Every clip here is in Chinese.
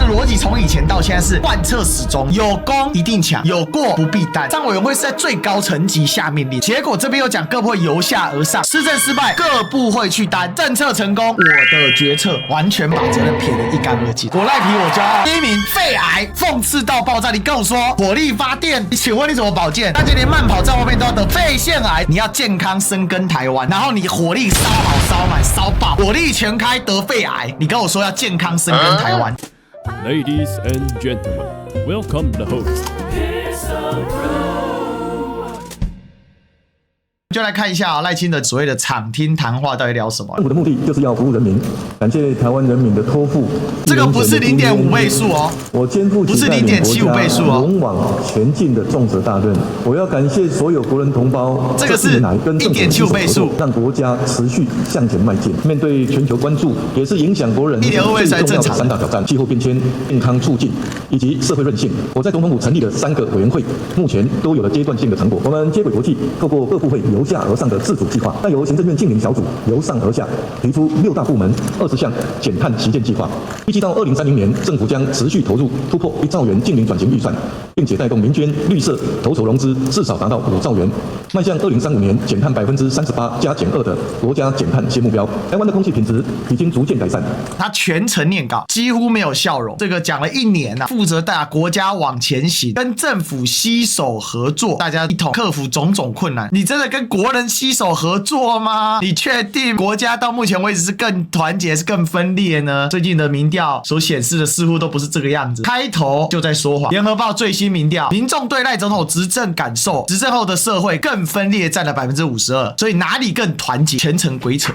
逻辑从以前到现在是贯彻始终，有功一定抢，有过不必担。上委员会是在最高层级下命令，结果这边又讲各部会由下而上，施政失败各部会去担，政策成功我的决策，完全把责任撇得一干二净。我赖皮我骄傲。第一名肺癌，讽刺到爆炸。你跟我说火力发电，请问你怎么保健？大家连慢跑在外面都要得肺腺癌，你要健康深耕台湾，然后你火力烧好烧满烧爆，火力全开得肺癌，你跟我说要健康深耕台湾。Ladies and gentlemen, welcome the host. 就来看一下赖清德所谓的场听谈话到底聊什么。政府的目的就是要服务人民，感谢台湾人民的托付。这个不是0.5倍数哦，我肩负起带领国家勇往前进的重责大任。我要感谢所有国人同胞，这个是1.75倍数，让国家持续向前迈进。面对全球关注，也是影响国人最重要的3大挑战：气候变迁、健康促进以及社会韧性。我在总统府成立的3个委员会，目前都有了阶段性的成果。我们接轨国际，透过各部会由下而上的自主计划，再由行政院净零小组由上而下提出6大部门20项减碳旗舰计划，预计到2030年，政府将持续投入突破1兆元净零转型预算，并且带动民间绿色投筹融资至少达到5兆元，迈向2035年减碳38%加减2的国家减碳新目标。台湾的空气品质已经逐渐改善。他全程念稿，几乎没有笑容。这个讲了1年啊，负责带国家往前行，跟政府携手合作，大家一同克服种种困难。你真的跟国人携手合作吗？你确定国家到目前为止是更团结，是更分裂呢？最近的民调所显示的似乎都不是这个样子。开头就在说谎。联合报最新民调，民众对赖总统执政感受，执政后的社会更分裂，占了52%，所以哪里更团结？全程鬼扯。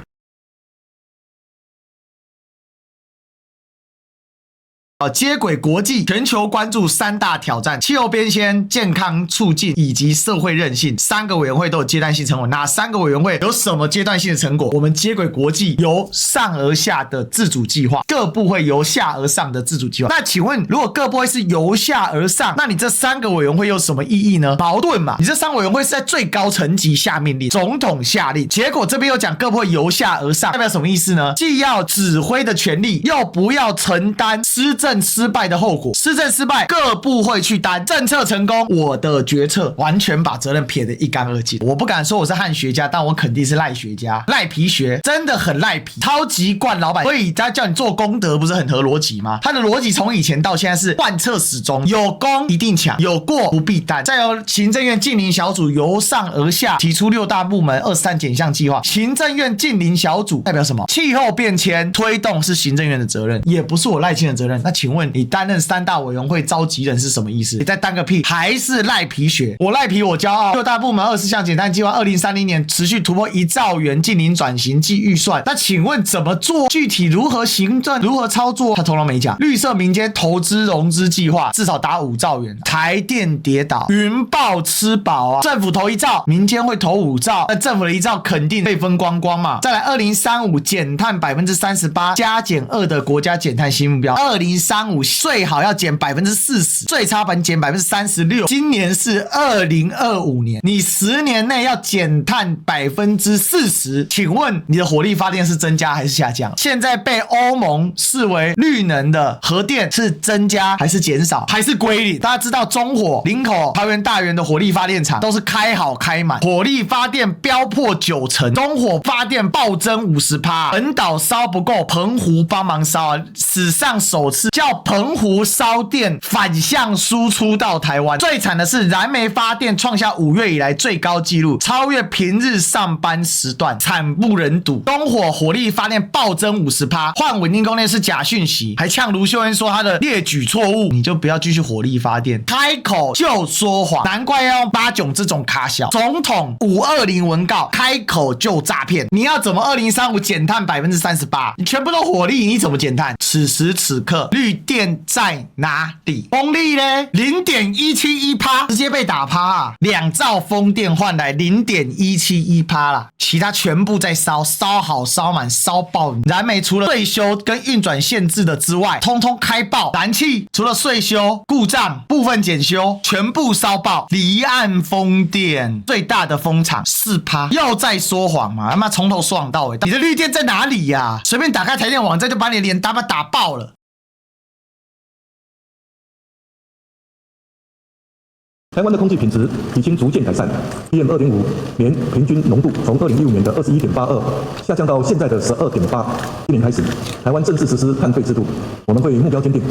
接轨国际，全球关注3大挑战：气候变迁、健康促进以及社会韧性。3个委员会都有阶段性成果。哪3个委员会有什么阶段性的成果？我们接轨国际由上而下的自主计划，各部会由下而上的自主计划。那请问，如果各部会是由下而上，那你这3个委员会有什么意义呢？矛盾嘛？你这3个委员会是在最高层级下命令，总统下令，结果这边又讲各部会由下而上，代表什么意思呢？既要指挥的权利，又不要承担施政失败的后果。施政失败各部会去担，政策成功我的决策，完全把责任撇得一干二净。我不敢说我是汉学家，但我肯定是赖学家。赖皮学真的很赖皮，超级惯老板，所以他叫你做功德不是很合逻辑吗？他的逻辑从以前到现在是贯彻始终，有功一定抢，有过不必担。再由行政院净零小组由上而下提出6大部门23减项计划。行政院净零小组代表什么？气候变迁推动是行政院的责任，也不是我赖清的责任。那请问你担任3大委员会召集人是什么意思？你再担个屁，还是赖皮学。我赖皮我骄傲。6大部门20项减碳计划，2030年持续突破1兆元净零转型暨预算。那请问怎么做？具体如何行政？如何操作？他通通没讲。绿色民间投资融资计划至少达5兆元。台电跌倒，云豹吃饱啊！政府投1兆，民间会投5兆，那政府的1兆肯定被分光光嘛。再来2035减碳38%加减2的国家减碳新目标。2035最好要减40%，最差版减36%。今年是2025年，你10年内要减碳40%，请问你的火力发电是增加还是下降？现在被欧盟视为绿能的核电是增加还是减少，还是归零？大家知道中火、林口、桃园大园的火力发电厂都是开好开满，火力发电飙破90%，中火发电暴增50%，本岛烧不够，澎湖帮忙烧啊！史上首次叫澎湖烧电反向输出到台湾。最惨的是燃煤发电创下5月以来最高纪录，超越平日上班时段，惨不忍睹。东火火力发电暴增50%，换稳定供电是假讯息，还呛卢秀燕说他的列举错误，你就不要继续火力发电，开口就说谎，难怪要用八炯这种卡小。总统520文告，开口就诈骗。你要怎么2035减碳38%？你全部都火力，你怎么减碳？此时此刻绿电在哪里？风力呢 0.171%， 直接被打趴啊！2兆风电换来0.171%啦，其他全部在烧，烧好烧满烧爆。燃煤除了税修跟运转限制的之外，通通开爆。燃气除了税修、故障、部分检修，全部烧爆。离岸风电最大的风场4%，又在说谎嘛？他妈从头说谎到尾，你的绿电在哪里呀？随便打开台电网站就把你的脸打爆了。台湾的空气品质已经逐渐改善 ，PM2.5 年平均浓度从2015年的21.82下降到现在的12.8。今年开始，台湾正式实施碳费制度，我们会目标坚定，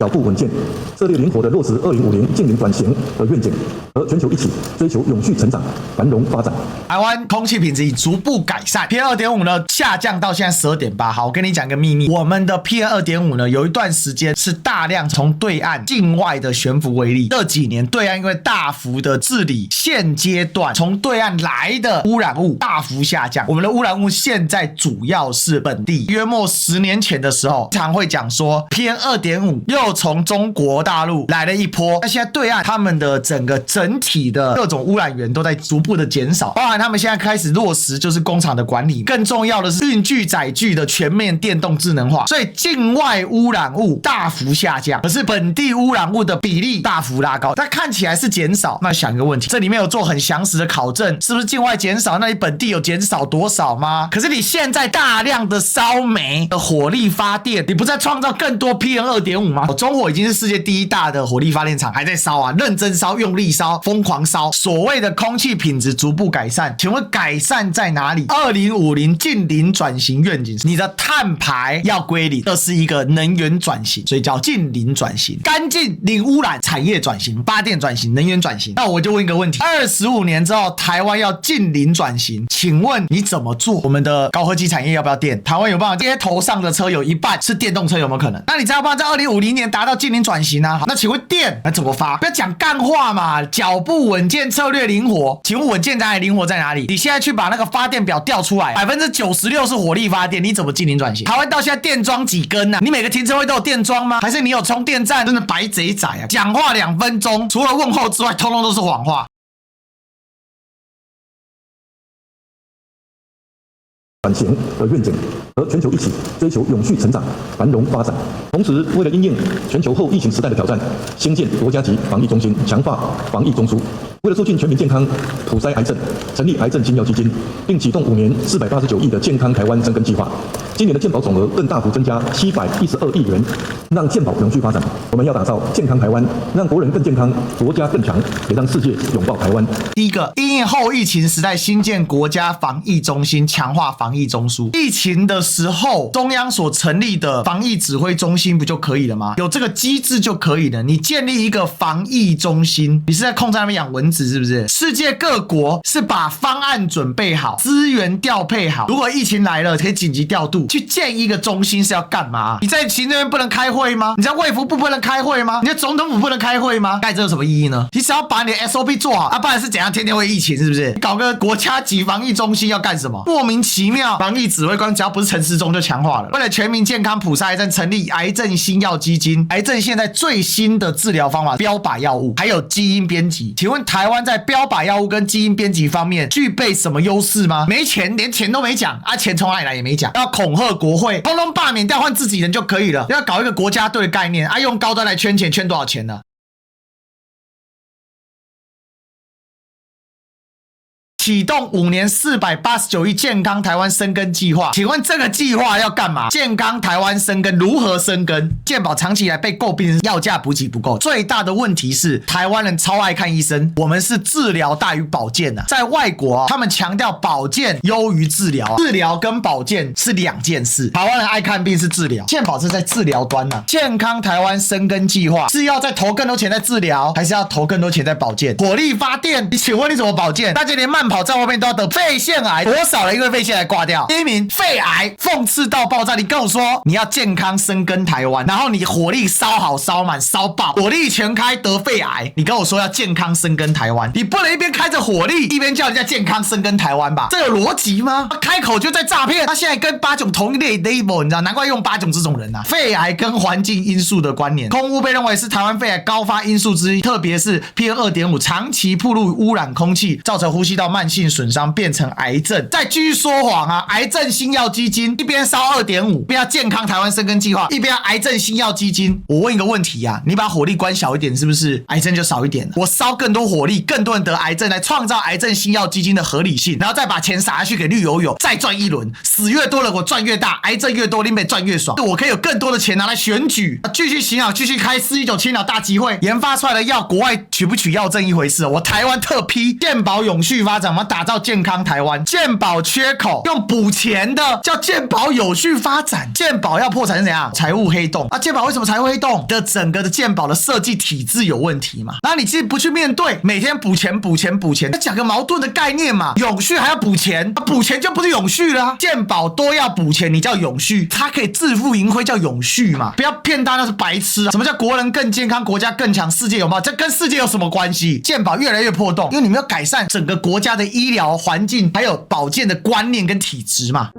脚步稳健，策略灵活地落实2050净零转型的愿景，和全球一起追求永续成长、繁荣发展。台湾空气品质已逐步改善 ，PM2.5 呢下降到现在12.8。好，我跟你讲个秘密，我们的 PM2.5 呢有一段时间是大量从对岸境外的悬浮微粒，这几年对岸因为大幅的治理，现阶段从对岸来的污染物大幅下降。我们的污染物现在主要是本地。约莫10年前的时候，常会讲说 PM2.5 又从中国大陆来了一波。那现在对岸他们的整体的各种污染源都在逐步的减少，包含他们现在开始落实就是工厂的管理，更重要的是运具载具的全面电动智能化，所以境外污染物大幅下降，可是本地污染物的比例大幅拉高。它看起来是减少，那想一个问题，这里面有做很详实的考证，是不是境外减少？那你本地有减少多少吗？可是你现在大量的烧煤的火力发电，你不在创造更多 PM2.5 吗？中火已经是世界第1大的火力发电厂，还在烧啊，认真烧，用力烧，疯狂烧。所谓的空气品质逐步改善，请问改善在哪里？2050净零转型愿景，你的碳排要归零，这是一个能源转型，所以叫净零转型，干净零污染产业转型，发电转型，能源转型。那我就问一个问题，25年之后台湾要净零转型，请问你怎么做？我们的高科技产业要不要电？台湾有办法街头上的车有一半是电动车，有没有可能？那你才有办法在2050年达到净零转型啊？好，那请问电那怎么发？不要讲干话嘛，脚步稳健，策略灵活。请问稳健在哪里？灵活在哪里？你现在去把那个发电表调出来，96%是火力发电，你怎么净零转型？台湾到现在电桩几根啊？你每个停车位都有电桩吗？还是你有充电站？真的白贼仔啊！讲话2分钟，除了问候之外，通通都是谎话。转型的愿景，和全球一起追求永续成长、繁荣发展。同时，为了因应全球后疫情时代的挑战，兴建国家级防疫中心，强化防疫中枢。为了促进全民健康、普筛癌症，成立癌症新药基金，并启动5年489亿的健康台湾深耕计划。今年的健保总额更大幅增加712亿元，让健保永续发展。我们要打造健康台湾，让国人更健康，国家更强，也让世界拥抱台湾。第一个，因应后疫情时代，新建国家防疫中心，强化防疫中枢。疫情的时候，中央所成立的防疫指挥中心不就可以了吗？有这个机制就可以了。你建立一个防疫中心，你是在空在那边养蚊子是不是？世界各国是把方案准备好，资源调配好，如果疫情来了，可以紧急调度。去建一个中心是要干嘛？你在行政院不能开会吗？你在卫福部不能开会吗？你在总统府不能开会吗？盖这有什么意义呢？你只要把你的 SOP 做好啊，不然是怎样？天天会疫情是不是？搞个国家级防疫中心要干什么？莫名其妙，防疫指挥官只要不是陈时中就强化了。为了全民健康普筛癌症，成立癌症新药基金。癌症现在最新的治疗方法，标靶药物，还有基因编辑。请问台湾在标靶药物跟基因编辑方面具备什么优势吗？没钱，连钱都没讲啊，钱从哪里来也没讲，要恐吓国会，通通罢免掉，换自己人就可以了。要搞一个国家队的概念啊，用高端来圈钱，圈多少钱呢？启动5年489亿健康台湾深耕计划，请问这个计划要干嘛？健康台湾深耕如何深耕？健保长期以来被诟病药价补给不够，最大的问题是台湾人超爱看医生，我们是治疗大于保健啊。在外国他们强调保健优于治疗，治疗跟保健是2件事。台湾人爱看病是治疗，健保是在治疗端啊。健康台湾深耕计划是要再投更多钱在治疗，还是要投更多钱在保健？火力发电，你请问你怎么保健？大家连慢跑在外面都要得肺腺癌，多少人因为肺腺癌挂掉？第一名肺癌，讽刺到爆炸。你跟我说你要健康深耕台湾，然后你火力烧好烧满烧爆，火力全开得肺癌，你跟我说要健康深耕台湾，你不能一边开着火力一边叫人家健康深耕台湾吧？这有逻辑吗？开口就在诈骗。他现在跟八炯同一类 label， 你知道，难怪用八炯这种人啊。肺癌跟环境因素的关联，空污被认为是台湾肺癌高发因素之一，特别是 PM2.5 长期暴露污染空气，造成呼吸道慢性损伤变成癌症，再继续说谎啊！癌症新药基金一边烧2.5，一边要健康台湾生根计划，一边要癌症新药基金。我问一个问题啊，你把火力关小一点，是不是癌症就少一点了？我烧更多火力，更多人得癌症，来创造癌症新药基金的合理性，然后再把钱撒下去给绿油油，再赚一轮，死越多了我赚越大，癌症越多，林北赚越爽，我可以有更多的钱拿来选举，继续洗脑，继续开419青鸟大集会，研发出来的药，国外取不取药证一回事，我台湾特批，健保永续发展，我们打造健康台湾，健保缺口用补钱的叫健保有序发展，健保要破产是怎样？财务黑洞啊！健保为什么财务黑洞？的整个的健保的设计体制有问题嘛？然后你其实不去面对，每天补钱补钱补钱，讲个矛盾的概念嘛？永续还要补钱，补钱就不是永续了啊！健保都要补钱，你叫永续？它可以自负盈亏叫永续嘛？不要骗大家是白痴啊！什么叫国人更健康，国家更强，世界有没有？这跟世界有什么关系？健保越来越破洞，因为你们要改善整个国家的医疗环境，还有保健的观念跟体质嘛。